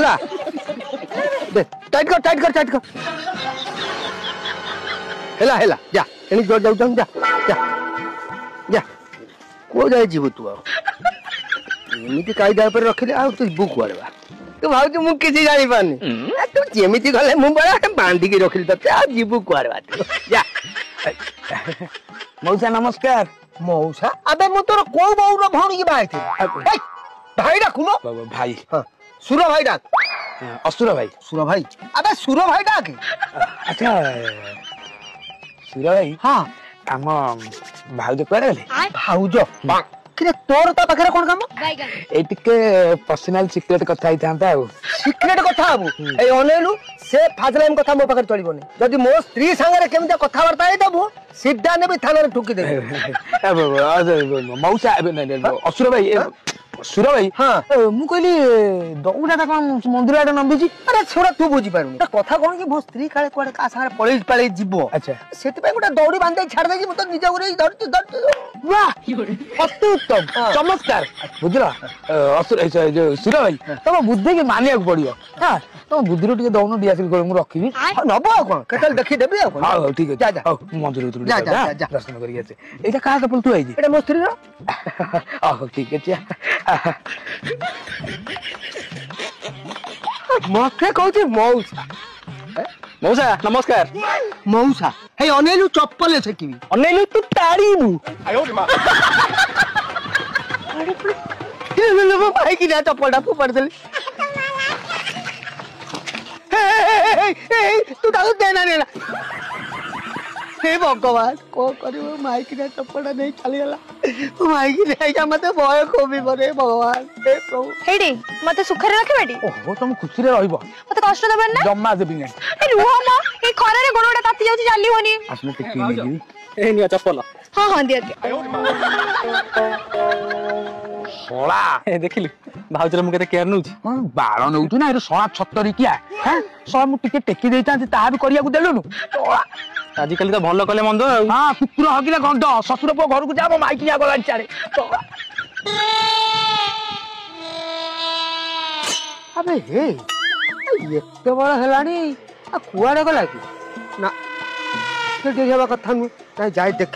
ହେଲା दे टाइट कर ହେଲା जा एनी जोर जाऊ जा जा जा को जाय जीव तू एमिति कायदा पर रखले आ तू बुक वाला तू भाव तू मु किसी जानि पानी तू जेमिति गले मु बड़ा बांधी के रखली त आ जीव कुआरवा जा मौसा नमस्कार मौसा अबे मु तोर को बौर भौणी की बाय थे भाई डाकुनो भाई हां सुर भाई डाक असुर भाई अबे सुर भाई डाक अच्छा सुर भाई हां हम भाउज करे भाउज किरे तोर ता पाखरे कोन काम ए टिके पर्सनल सीक्रेट कथा हितांता सिक्रेट कथा आबू ए अनेलु से फाजलाइन कथा मो पाखर चलिबोनी जदी मो स्त्री संगे केमिता कथा वार्ता हे दबु सीधा ने भी थाना रे ठुकी दे मौसा असुर भाई सुर भाई हां मु कहली दौड़ा ता कोन मंदिर आडे नंबीजी अरे छोरा तू बुझी पारुनी कथा कोन की मो स्त्री काले कोडे का संगे पळेई जीवो अच्छा सेति पे गुटा दौड़ी बांधे छाड़ दे मु तो निजा गुरे धरती वाह अति उत्तम चमत्कार बुझला असुर जो सुर भाई तम बुद्धि के मानिया पड़ियो हां तम बुद्धि रो टिके दौनो दियासिल कर मु रखिबी नबो कोन केतल देखि देबी आ हां ठीक है जा जा मंदिर उतर जा दर्शन करी आसे एटा का कपल तू आइजी एटा मो स्त्री रो ठीक है मते कहू मौसा मौसा नमस्कार मौसा हे अनेलु चप्पल से की अनेलु तू ताड़ीबू आयो रे मां अरे ले भाई की ना चप्पल डाकू पड़ दे तू ताऊ देना नेला हे भगवान को करियो माइक ने चप्पल नहीं चली गला माइक नहीं जा मते भय को भी बरे भगवान हे प्रभु हेडी मते सुखरे रखे बेटी ओहो तुम खुशी रे रहइबो मते कष्ट देबन ना जम्मा देबी नै ए रुह म ए खरे रे गोड़ोडा ताती जाउची चाली होनी आसने टेकी नै दिबी ए निया चप्पल हां हां दिया सोला ए देखिलु भाउजर मु केते केयर नउची बाळ नउतु ना ए सोला छतरी किया हैं सो मु टिके टेकी देइता ता भी करिया को देलुनु आज कल तो भलो कले मंद हां कुकुर हगिले गंड ससुर पो घर को जा मो माइक निया गला चारे अबे हे एते बड़ हेलानी आ कुआडे गला की ना से देखबा कथा नु ना जाय देख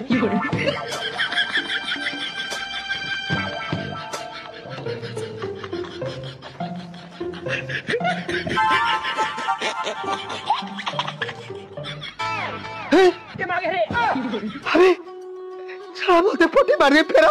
अबे साला मोते पोटी मारे फेरा